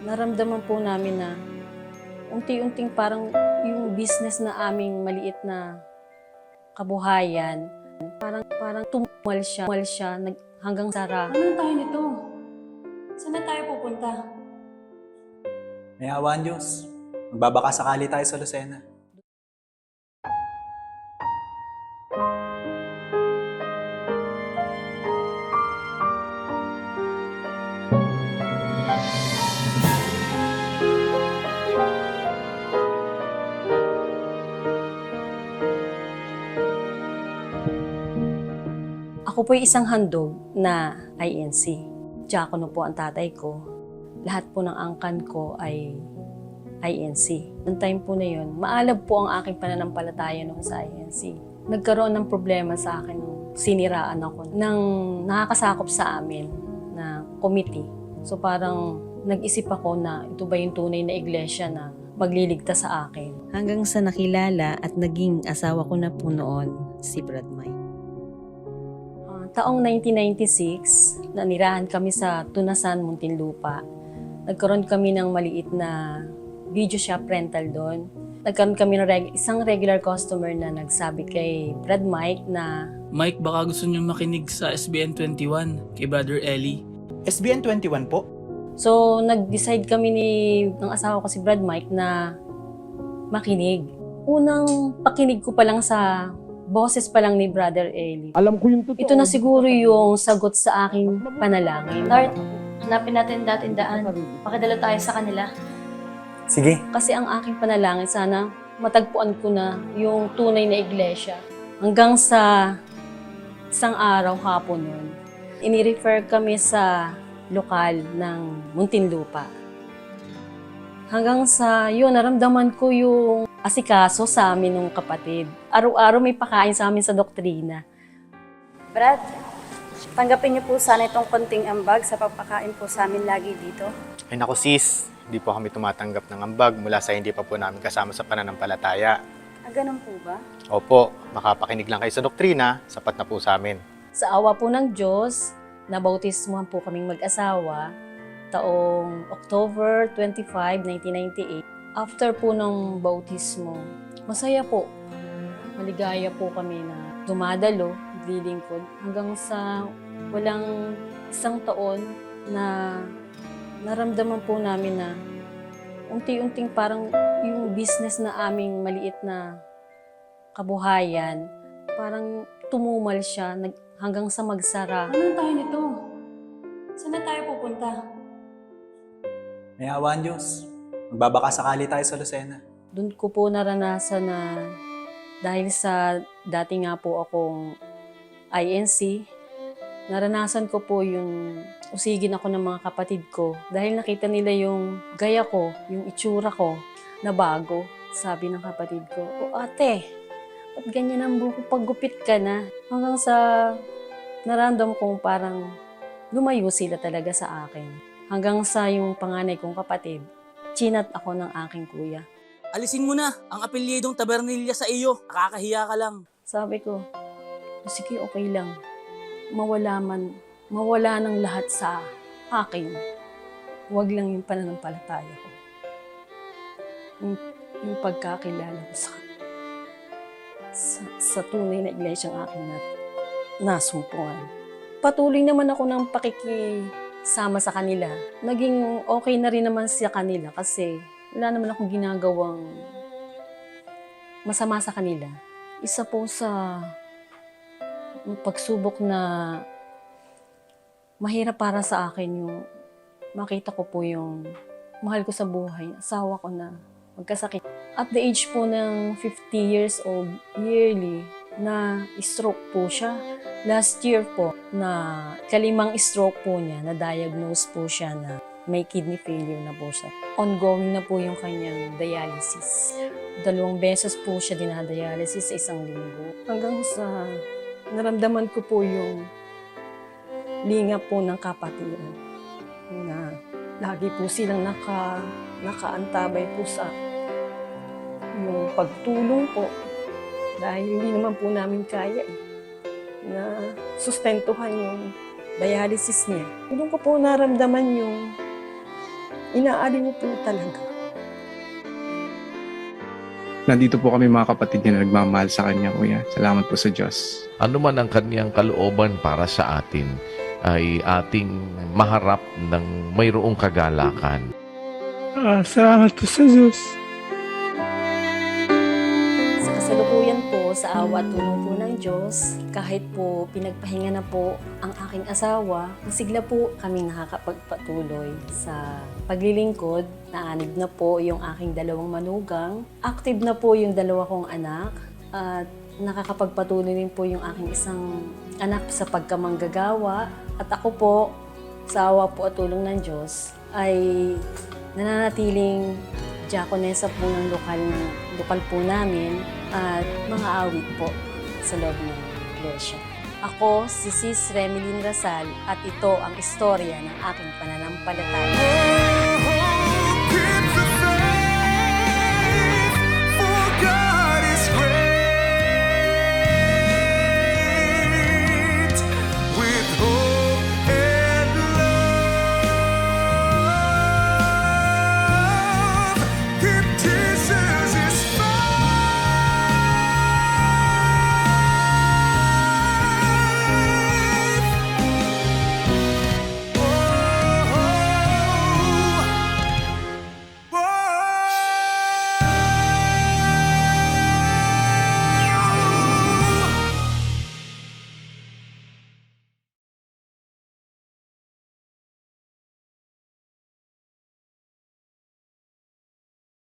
Naramdaman po namin na unti-unting parang yung business na aming maliit na kabuhayan, parang tumal siya hanggang sara. Anong tayo nito? Saan na tayo pupunta? May awa ang Diyos. Magbabaka sakali tayo sa Lucena. Ako po ay isang handog na INC. Diakono po ang tatay ko. Lahat po ng angkan ko ay INC. Noong time po na yun, maalab po ang aking pananampalataya noon sa INC. Nagkaroon ng problema sa akin nung siniraan ako ng nakakasakop sa amin na committee. So parang nag-isip ako na ito ba yung tunay na iglesia na magliligtas sa akin. Hanggang sa nakilala at naging asawa ko na po noon si Brad Mike. Taong 1996, nanirahan kami sa Tunasan, Muntinlupa. Nagkaroon kami ng maliit na video shop rental doon. Nagkaroon kami ng isang regular customer na nagsabi kay Brad Mike na, Mike, baka gusto nyo makinig sa SBN 21 kay Brother Ellie. SBN 21 po? so nag-decide kami ng asawa ko si Brad Mike na makinig. Unang pakinig ko pa lang sa boses pa lang ni Brother Eli. Alam ko yung totoo. Ito na siguro yung sagot sa aking panalangin. Lord, hanapin natin dating daan. Pakidalo tayo sa kanila. Sige. Kasi ang aking panalangin, sana matagpuan ko na yung tunay na iglesia. Hanggang sa isang araw hapon nun, inirefer kami sa lokal ng Muntinlupa. Hanggang sa yun, naramdaman ko yung asikaso sa amin ng kapatid. Araw-araw may pakain sa amin sa doktrina. Brad, tanggapin niyo po sana itong konting ambag sa pagpakain po sa amin lagi dito. Ay naku sis, hindi po kami tumatanggap ng ambag mula sa hindi pa po namin kasama sa pananampalataya. Ganun po ba? Opo, makapakinig lang kayo sa doktrina, sapat na po sa amin. Sa awa po ng Diyos, nabautismuhan po kaming mag-asawa taong October 25, 1998. After po ng bautismo, masaya po. Maligaya po kami na dumadalo, naglilingkod, hanggang sa walang isang taon na naramdaman po namin na unti-unting parang yung business na aming maliit na kabuhayan, parang tumumal siya hanggang sa magsara. Anong tayo nito? Saan na tayo pupunta? May awa ang Diyos. Magbabaka sakali tayo sa Lucena. Doon ko po naranasan na dahil sa dati nga po akong INC, naranasan ko po yung usigin ako ng mga kapatid ko dahil nakita nila yung gaya ko, yung itsura ko na bago. Sabi ng kapatid ko, "O ate, ba't ganyan ang buko paggupit ka na?" Hanggang sa naramdam kong parang lumayo sila talaga sa akin. Hanggang sa yung panganay kong kapatid, chinat ako ng aking kuya. Alisin mo na ang apelyidong Tabernilla sa iyo. Nakakahiya ka lang. Sabi ko, sige, okay lang. Mawala ng lahat sa akin. Huwag lang yung pananampalataya ko. Yung pagkakilala ko sa tunay na iglesyang aking nasumpungan. Patuloy naman ako ng pakikisama sa kanila. Naging okay na rin naman sa kanila kasi wala naman akong ginagawang masama sa kanila. Isa po sa pagsubok na mahirap para sa akin yung makita ko po yung mahal ko sa buhay, asawa ko na magkasakit. At the age po ng 50 years old, yearly, na stroke po siya. Last year po, na kalimang stroke po niya, na-diagnose po siya na may kidney failure na po siya. Ongoing na po yung kanyang dialysis. 2 beses po siya dinadialysis sa isang linggo. Hanggang sa naramdaman ko po yung linga po ng kapatiran na lagi po silang nakaantabay po sa yung pagtulong po dahil hindi naman po namin kaya na sustentuhan yung dialysis niya. Doon ko po naramdaman yung inaaliw po talaga. Nandito po kami mga kapatid niya na nagmamahal sa kanya, kuya. Salamat po sa Diyos. Ano man ang kaniyang kalooban para sa atin, ay ating maharap ng mayroong kagalakan. Salamat po sa Diyos. Sa kasalukuyan po, sa awa at tulong po ng Diyos, kahit po pinagpahinga na po ang aking asawa, masigla po kami nakakapagpatuloy sa paglilingkod. Naanib na po yung aking dalawang manugang. Active na po yung dalawa kong anak. At nakakapagpatuloy din po yung aking isang anak sa pagkamanggagawa. At ako po, sa awa po at tulong ng Diyos, ay nananatiling diakonesa po ng lokal po namin at mga awit po sa loob ng iglesia. Ako si Sis Remelyn Rasal at ito ang istorya ng aking pananampalataya.